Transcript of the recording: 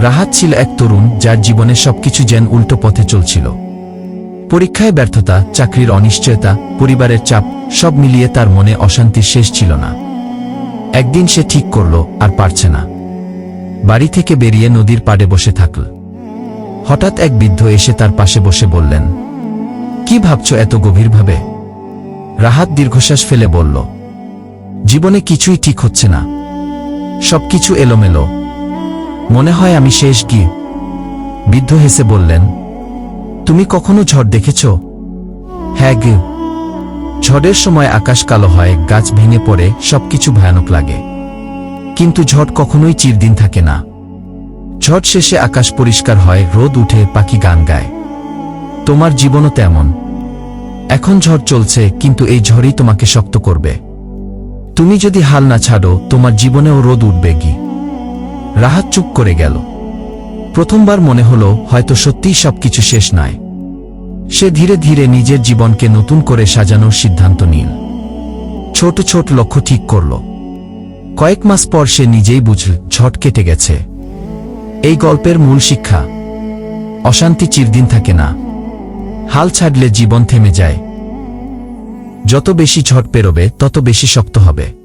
রাহাত ছিল এক তরুণ যার জীবনে সবকিছু যেন উল্টো পথে চলছিল। পরীক্ষায় ব্যর্থতা, চাকরির অনিশ্চয়তা, পরিবারের চাপ, সব মিলিয়ে তার মনে অশান্তির শেষ ছিল না। একদিন সে ঠিক করল আর পারছে না। বাড়ি থেকে বেরিয়ে নদীর পাড়ে বসে থাকল। হঠাৎ এক বৃদ্ধ এসে তার পাশে বসে বললেন, কি ভাবছ এত গভীরভাবে? রাহাত দীর্ঘশ্বাস ফেলে বলল, জীবনে কিছুই ঠিক হচ্ছে না, সবকিছু এলোমেলো, মনে হয় আমি শেষ। কি? বৃদ্ধ হেসে বললেন, তুমি কখনো ঝড় দেখেছ? হ্যাঁ গে। ঝড়ের সময় আকাশ কালো হয়, গাছ ভেঙে পড়ে, সবকিছু ভয়ানক লাগে। কিন্তু ঝড় কখনোই চিরদিন থাকে না। ঝড় শেষে আকাশ পরিষ্কার হয়, রোদ উঠে, পাখি গান গায়। তোমার জীবনও তেমন। এখন ঝড় চলছে, কিন্তু এই ঝড়ই তোমাকে শক্ত করবে। তুমি যদি হাল না ছাড়ো, তোমার জীবনেও রোদ উঠবে। কি? রাহাত চুপ করে গেল। প্রথমবার মনে হলো হয়তো সত্যিই সবকিছু শেষ নয়। সে ধীরে ধীরে নিজের জীবনকে নতুন করে সাজানোর সিদ্ধান্ত নিল। ছোট ছোট লক্ষ্য ঠিক করল। কয়েক মাস পর সে নিজেই বুঝল ঝড় কেটে গেছে। এই গল্পের মূল শিক্ষা, অশান্তি চিরদিন থাকে না। হাল ছাড়লে জীবন থেমে যায়। যত বেশি ঝড় পেরোবে তত বেশি শক্ত হবে।